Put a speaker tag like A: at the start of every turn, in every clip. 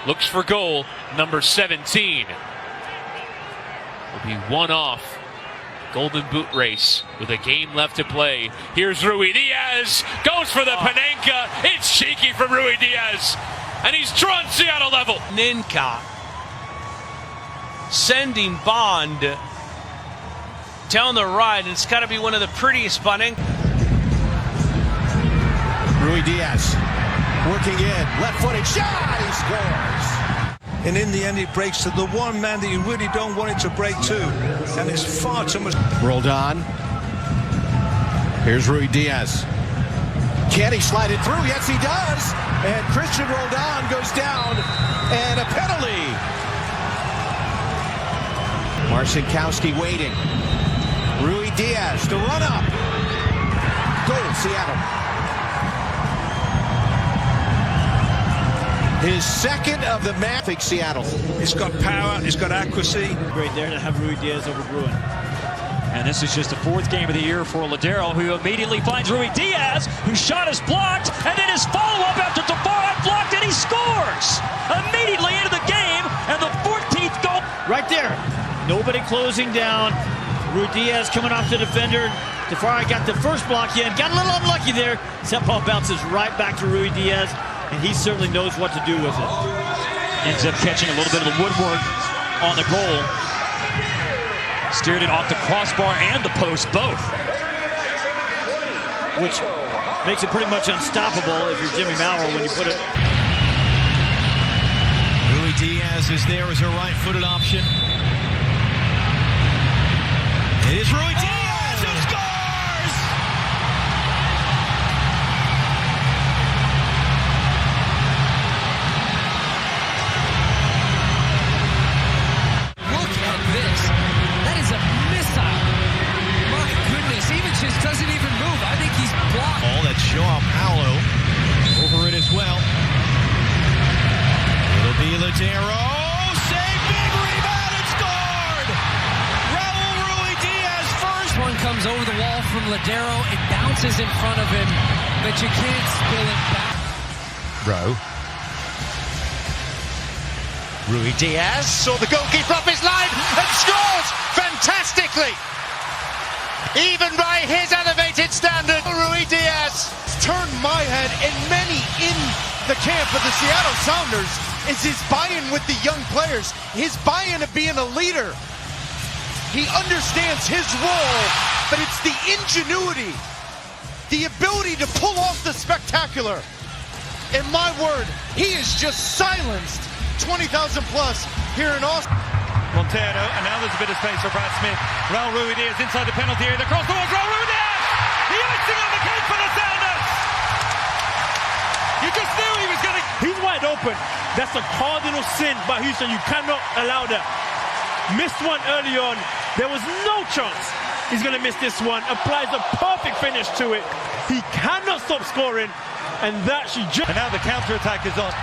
A: looks for goal number 17. Will be one off Golden Boot race with a game left to play. Here's Ruidiaz, goes for the Panenka. It's cheeky from Ruidiaz, and he's drawn Seattle level.
B: Ninka sending Bond down the right, and it's got to be one of the prettiest Panenka.
C: Ruidiaz working in, left-footed shot, he scores.
D: And in the end, it breaks to the one man that you really don't want it to break to. And it's far too much.
C: Rolled on. Here's Ruidiaz. Can he slide it through? Yes, he does. And Christian Roldan goes down. And a penalty. Marcinkowski waiting. Ruidiaz to run up. Goal, Seattle. His second of the match. Seattle.
D: It's got power, it's got accuracy.
E: Great there to have Ruidiaz over Bruin.
F: And this is just the fourth game of the year for Ladero, who immediately finds Ruidiaz, whose shot is blocked, and then his follow-up after Tafari blocked, and he scores! Immediately into the game, and the 14th goal.
E: Right there. Nobody closing down. Ruidiaz coming off the defender. Tafari got the first block in, got a little unlucky there. That ball bounces right back to Ruidiaz, and he certainly knows what to do with it.
F: Ends up catching a little bit of the woodwork on the goal. Steered it off the crossbar and the post, both.
E: Which makes it pretty much unstoppable if you're Jimmy Maurer when you put it.
G: Ruidiaz is there as a right-footed option. It is Ruidiaz who scores!
H: Look at this. That is a missile. My goodness, even just doesn't even move. I think he's blocked.
G: All that Joao Paulo over it as well. It'll be Ladero. Save, big rebound, and scored! Raul Ruidiaz first.
H: One comes over the wall from Ladero. It bounces in front of him, but you can't spill it back.
C: Ruidiaz saw the goalkeeper up his line and scores fantastically. Even by his elevated standard, Ruidiaz
I: turned my head, and many in the camp of the Seattle Sounders is his buy-in with the young players, his buy-in of being a leader. He understands his role, but it's the ingenuity, the ability to pull off the spectacular. And my word, he is just silenced 20,000 plus here in Austin.
J: Montero, and now there's a bit of space for Brad Smith. Raul Ruidiaz inside the penalty area. The cross towards Raul Ruidiaz! The icing on the cake for the Sounders! You just knew he was going to...
E: He's wide open. That's a cardinal sin by Houston. You cannot allow that. Missed one early on. There was no chance he's going to miss this one. Applies a perfect finish to it. He cannot stop scoring, and that should just...
J: And now the counter-attack is on.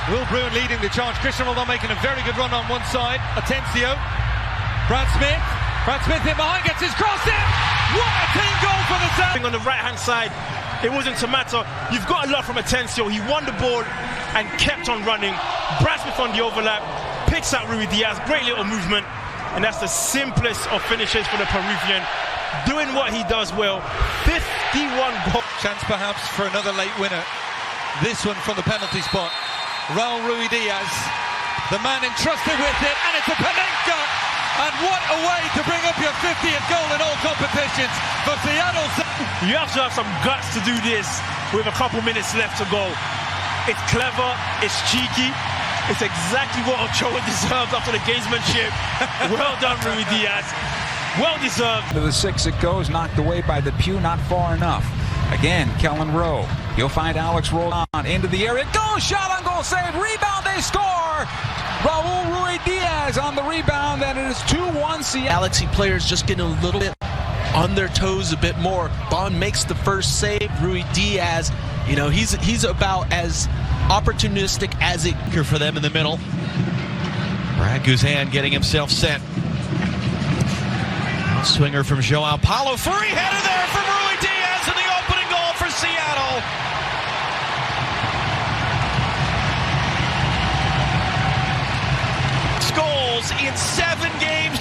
J: Will Bruin leading the charge. Christian Roldan making a very good run on one side. Atencio. Brad Smith in behind, gets his cross in. What a team goal for the Sounders.
E: On the right-hand side, it wasn't to matter. You've got a lot from Atencio. He won the ball and kept on running. Brad Smith on the overlap. Picks out Ruidiaz. Great little movement. And that's the simplest of finishes for the Peruvian. Doing what he does well. 51 goals.
J: Chance perhaps for another late winner. This one from the penalty spot. Raul Ruidiaz, the man entrusted with it, and it's a Panenka. And what a way to bring up your 50th goal in all competitions for Seattle.
E: You have to have some guts to do this with a couple minutes left to go. It's clever, it's cheeky, it's exactly what Ochoa deserved after the gamesmanship. Well done, Ruidiaz. Well deserved.
K: To the six it goes, knocked away by the pew, not far enough. Again, Kellen Rowe. You'll find Alex Roldan into the area. Goal, shot on goal, save, rebound, they score! Raul Ruidiaz on the rebound, and it is 2-1 Seattle.
B: Galaxy players just getting a little bit on their toes a bit more. Bond makes the first save. Ruidiaz, you know, he's about as opportunistic as it
G: Here for them in the middle. Brad Guzan getting himself set. Swinger from Joao Paulo. Free header there from Ruidiaz, and the opening goal for Seattle.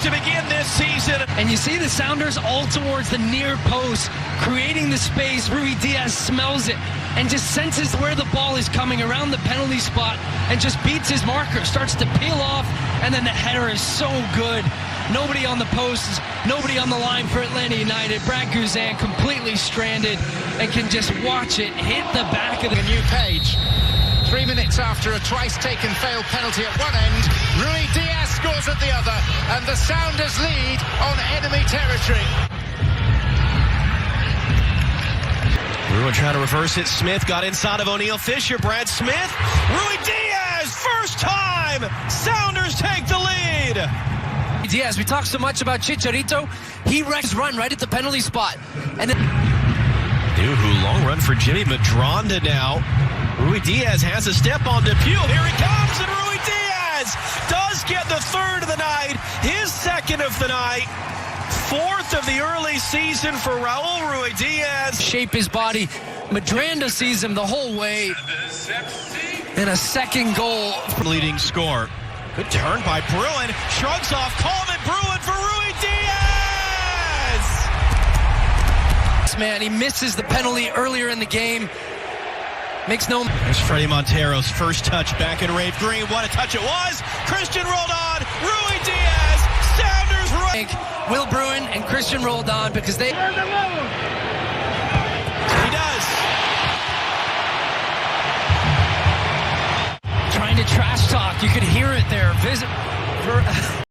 G: to begin this season.
H: And you see the Sounders all towards the near post, creating the space. Ruidiaz smells it and just senses where the ball is coming around the penalty spot and just beats his marker, starts to peel off, and then the header is so good. Nobody on the posts, nobody on the line for Atlanta United. Brad Guzan completely stranded and can just watch it hit the back of the
C: new page. 3 minutes after a twice-taken failed penalty at one end, Ruidiaz scores at the other, and the Sounders lead on enemy territory.
G: Bruin trying to reverse it. Smith got inside of O'Neal Fisher. Brad Smith. Ruidiaz, first time. Sounders take the lead.
H: Diaz, we talk so much about Chicharito. He wrecks run right at the penalty spot. And then
G: Duhu, long run for Jimmy Madronda now. Ruidiaz has a step on Depew. Here he comes, and Ruidiaz does get the third of the night, his second of the night, fourth of the early season for Raul Ruidiaz.
H: Shape his body. Madronda sees him the whole way. And a second goal.
G: Leading score. Good turn by Bruin. Shrugs off Coleman. Bruin for Ruidiaz!
H: Man, he misses the penalty earlier in the game. Makes no...
G: There's Freddie Montero's first touch back in Rave Green. What a touch it was. Christian rolled on. Ruidiaz. Sounders right.
H: Will Bruin and Christian rolled on because they...
G: He does.
H: Trying to trash talk. You could hear it there.